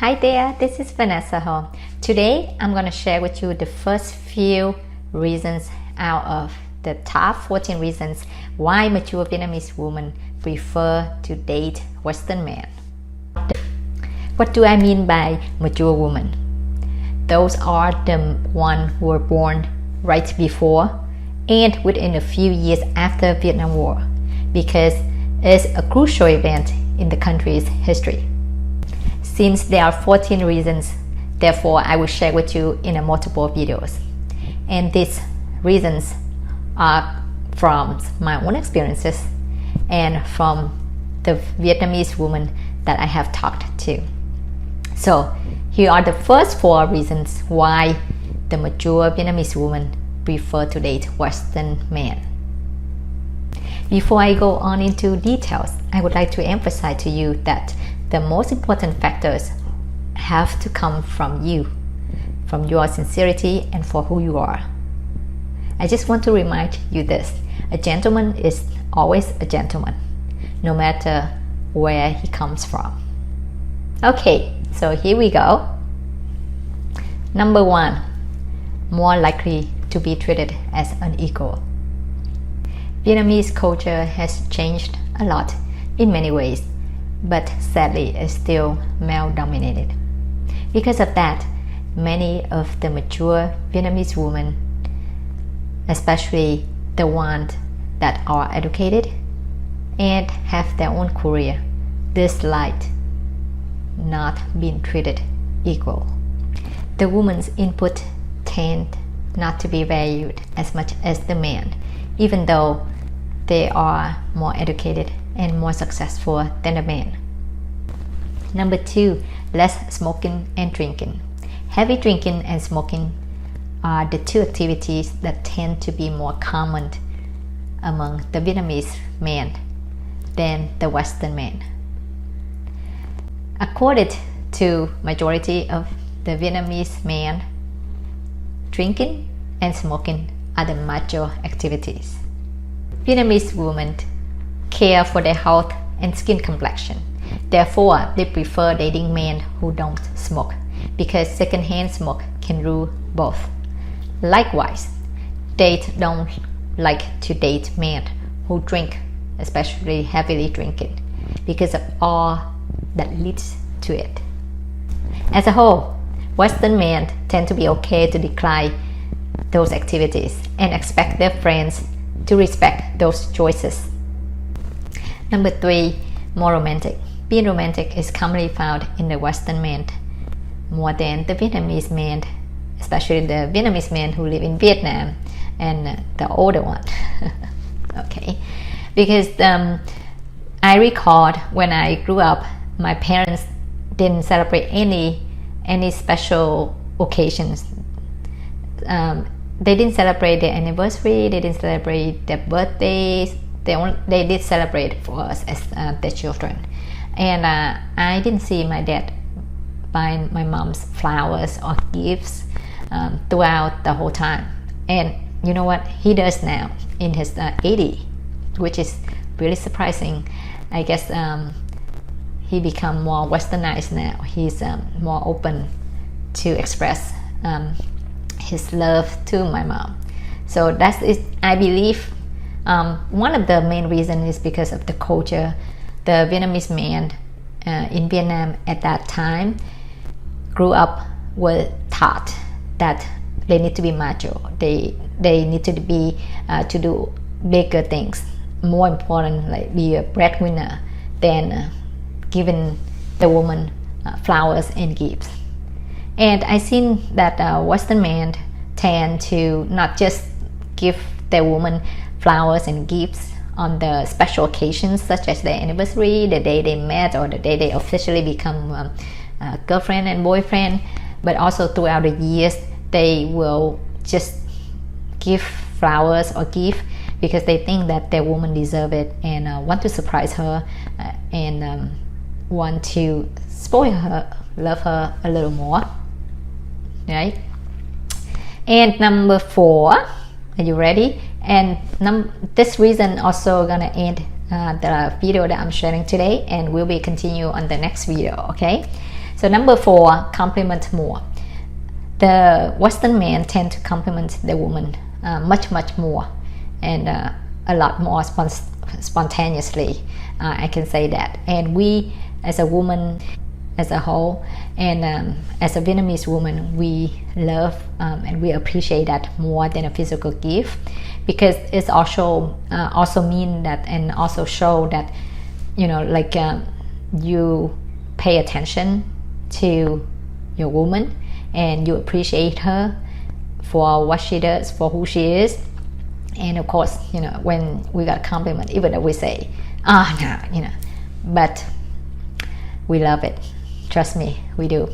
Hi there, this is Vanessa Ho. Today I'm going to share with you the first few reasons out of the top 14 reasons why mature Vietnamese women prefer to date Western men. What do I mean by mature women? Those are the ones who were born right before and within a few years after Vietnam War, because it's a crucial event in the country's history. Since there are 14 reasons, therefore I will share with you in multiple videos. And these reasons are from my own experiences and from the Vietnamese women that I have talked to. So here are the first 4 reasons why the mature Vietnamese women prefer to date Western men. Before I go on into details, I would like to emphasize to you that the most important factors have to come from you, from your sincerity and for who you are. I just want to remind you this: a gentleman is always a gentleman, no matter where he comes from. Okay, so here we go. Number 1, more likely to be treated as an equal. Vietnamese culture has changed a lot in many ways, but sadly is still male-dominated. Because of that, many of the mature Vietnamese women, especially the ones that are educated and have their own career, dislike not being treated equal. The woman's input tend not to be valued as much as the man, even though they are more educated and more successful than the men. Number 2, less smoking and drinking. Heavy drinking and smoking are the 2 activities that tend to be more common among the Vietnamese men than the Western men. According to majority of the Vietnamese men, drinking and smoking are the major activities. Vietnamese women care for their health and skin complexion. Therefore, they prefer dating men who don't smoke, because secondhand smoke can ruin both. Likewise, they don't like to date men who drink, especially heavily drinking, because of all that leads to it. As a whole, Western men tend to be okay to decline those activities and expect their friends to respect those choices. Number 3, more romantic. Being romantic is commonly found in the Western men more than the Vietnamese men, especially the Vietnamese men who live in Vietnam and the older one. Okay, because I recall when I grew up, my parents didn't celebrate any special occasions. They didn't celebrate their anniversary, they didn't celebrate their birthdays. They did celebrate for us as their children. And I didn't see my dad buying my mom's flowers or gifts throughout the whole time. And you know what? He does now in his 80, which is really surprising. I guess he become more westernized now. He's more open to express his love to my mom. So that's it. I believe one of the main reasons is because of the culture. The Vietnamese men in Vietnam at that time grew up were taught that they need to be macho. They need to be to do bigger things, more important, like be a breadwinner than giving the woman flowers and gifts. And I seen that Western men tend to not just give their woman flowers and gifts on the special occasions such as their anniversary, the day they met, or the day they officially become girlfriend and boyfriend, but also throughout the years they will just give flowers or gift because they think that their woman deserves it and want to surprise her and want to spoil her, love her a little more, right? And number 4, are you ready? And this reason also gonna end the video that I'm sharing today, and will be continue on the next video. Okay, So number 4, compliment more. The Western men tend to compliment the woman much more, and a lot more spontaneously. I can say that. And we, as a woman, as a whole, and as a Vietnamese woman, we love and we appreciate that more than a physical gift, because it's also mean that, and also show that, you know, like you pay attention to your woman and you appreciate her for what she does, for who she is. And of course, you know, when we got a compliment, even though we say, no, you know, but we love it. Trust me, we do.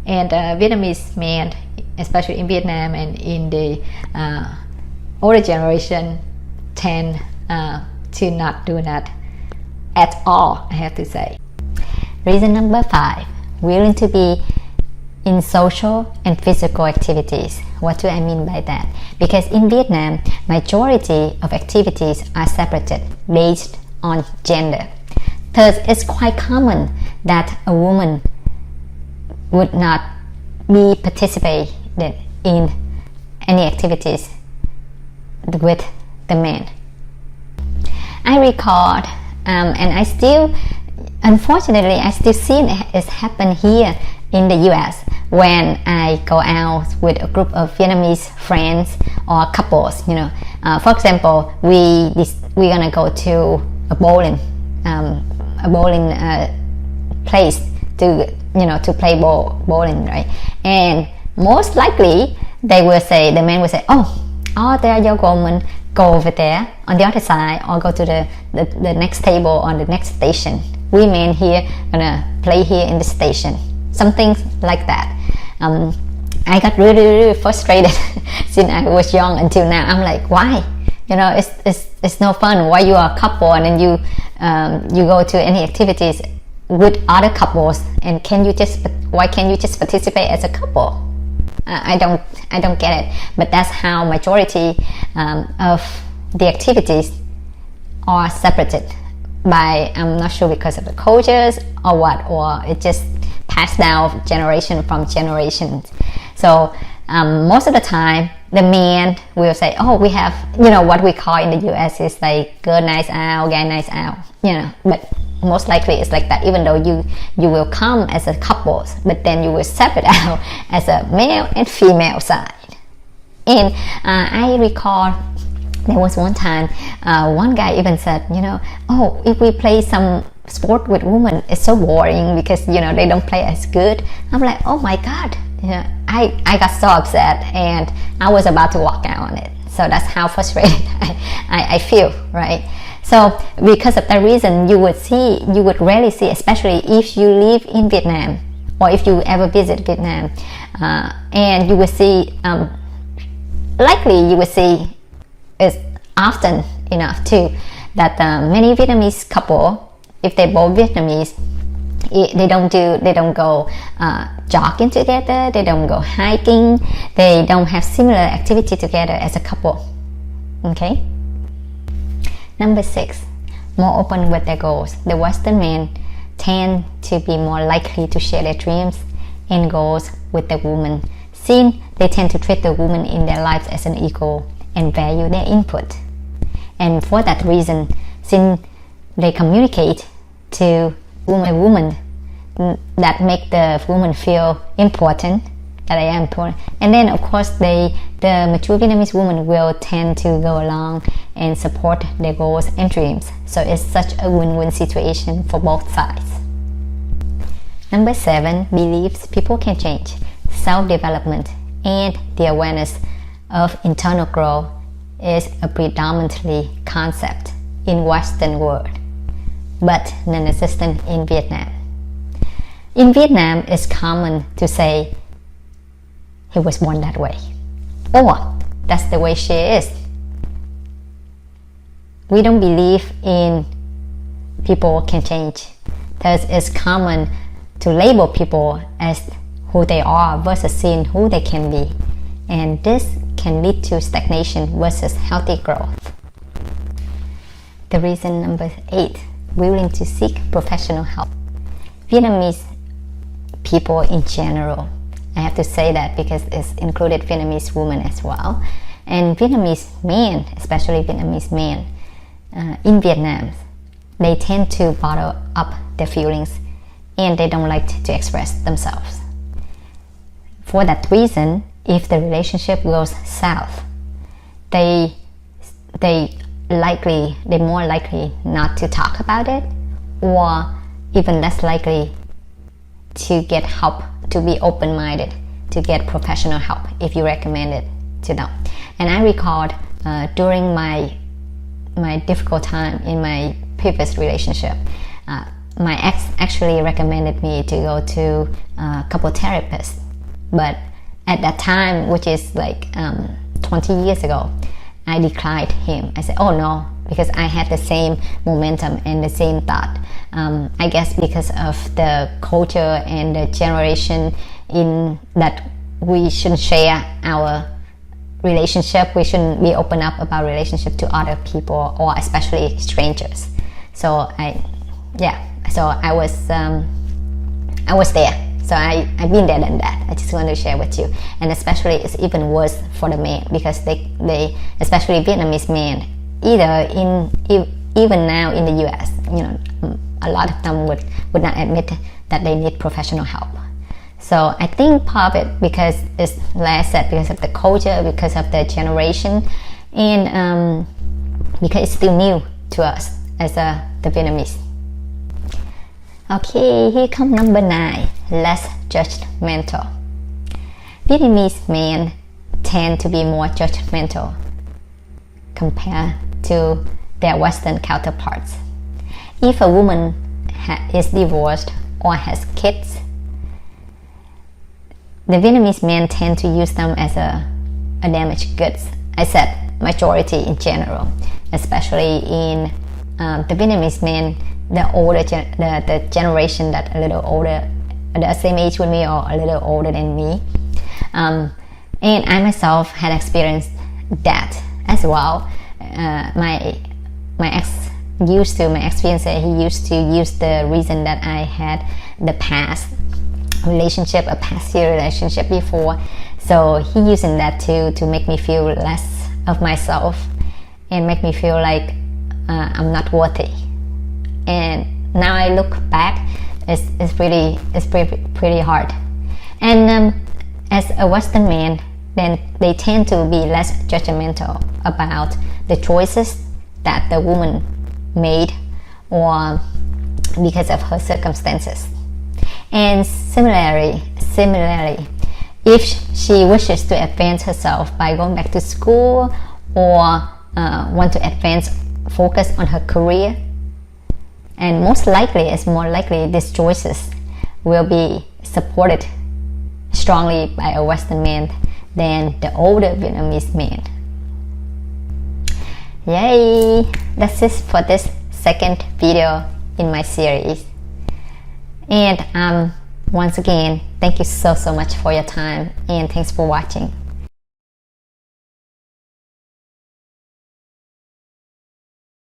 And Vietnamese men, especially in Vietnam and in the older generation, tend to not do that at all, I have to say. Reason number 5, willing to be in social and physical activities. What do I mean by that? Because in Vietnam, majority of activities are separated based on gender. Thus, it's quite common that a woman would not be participated in any activities with the man. I recall, and I still, unfortunately, I still see it happen here in the US when I go out with a group of Vietnamese friends or couples. You know, for example, we're gonna go to a bowling place to play bowling, right? And most likely the man will say, oh, there you go, woman, go over there on the other side, or go to the next table on the next station. We men here gonna play here in the station. Something like that. I got really frustrated since I was young until now. I'm like, why? You know, it's no fun. Why you are a couple and then you go to any activities with other couples, and why can't you just participate as a couple? I don't get it. But that's how majority of the activities are separated by, I'm not sure, because of the cultures or what, or it just passed down generation from generation. So most of the time the man will say, oh, we have, you know, what we call in the US is like girl nights out, guy nights out, you know. But most likely it's like that, even though you will come as a couple, but then you will separate out as a male and female side. And I recall there was one time one guy even said, you know, oh, if we play some sport with women, it's so boring because, you know, they don't play as good. I'm like, oh my God, you know, I got so upset and I was about to walk out on it. So that's how frustrated I feel, right? So because of that reason, you would rarely see, especially if you live in Vietnam or if you ever visit Vietnam, and you will see, likely you will see it's often enough too, that many Vietnamese couple, if they're both Vietnamese, they don't go jogging together, they don't go hiking, they don't have similar activity together as a couple. Okay. Number 6, more open with their goals. The Western men tend to be more likely to share their dreams and goals with the woman, since they tend to treat the woman in their lives as an equal and value their input. And for that reason, since they communicate to a woman that make the woman feel important, that I am important, and then of course the mature Vietnamese woman will tend to go along and support their goals and dreams. So it's such a win-win situation for both sides. Number 7, believes people can change. Self-development and the awareness of internal growth is a predominantly concept in Western world, but non-existent in Vietnam. In Vietnam, it's common to say, he was born that way, or that's the way she is. We don't believe in people can change. Thus, it's common to label people as who they are versus seeing who they can be. And this can lead to stagnation versus healthy growth. The reason number 8, willing to seek professional help. Vietnamese people in general. I have to say that because it's included Vietnamese women as well. And Vietnamese men, especially Vietnamese men in Vietnam, they tend to bottle up their feelings and they don't like to express themselves. For that reason, if the relationship goes south, they're more likely not to talk about it, or even less likely to get help, to be open-minded, to get professional help if you recommend it to them. And I recalled during my difficult time in my previous relationship, my ex actually recommended me to go to a couple therapists. But at that time, which is like 20 years ago, I declined him. I said, oh no, because I had the same momentum and the same thought. I guess because of the culture and the generation in that we shouldn't share our relationship, we shouldn't be open up about relationship to other people or especially strangers. So I was there. So I've been there than that. I just want to share with you. And especially it's even worse for the men, because they especially Vietnamese men, even now in the US, a lot of them would not admit that they need professional help. So I think part of it because it's, like I said, because of the culture, because of the generation, and because it's still new to us as the Vietnamese. Okay, here comes number 9, less judgmental. Vietnamese men tend to be more judgmental compared to their Western counterparts. If a woman is divorced or has kids, the Vietnamese men tend to use them as a damaged goods. I said majority in general, especially in the Vietnamese men, the generation that a little older, the same age with me or a little older than me. And I myself had experienced that as well. My ex-fiance, he used to use the reason that I had the past relationship, a past year relationship before. So he using that to make me feel less of myself and make me feel like I'm not worthy. And now I look back, it's pretty hard. And as a Western man, then they tend to be less judgmental about the choices that the woman made or because of her circumstances. And similarly, if she wishes to advance herself by going back to school or want to focus on her career, and it's more likely these choices will be supported strongly by a Western man than the older Vietnamese man. Yay! That's it for this second video in my series. And once again, thank you so much for your time, and thanks for watching.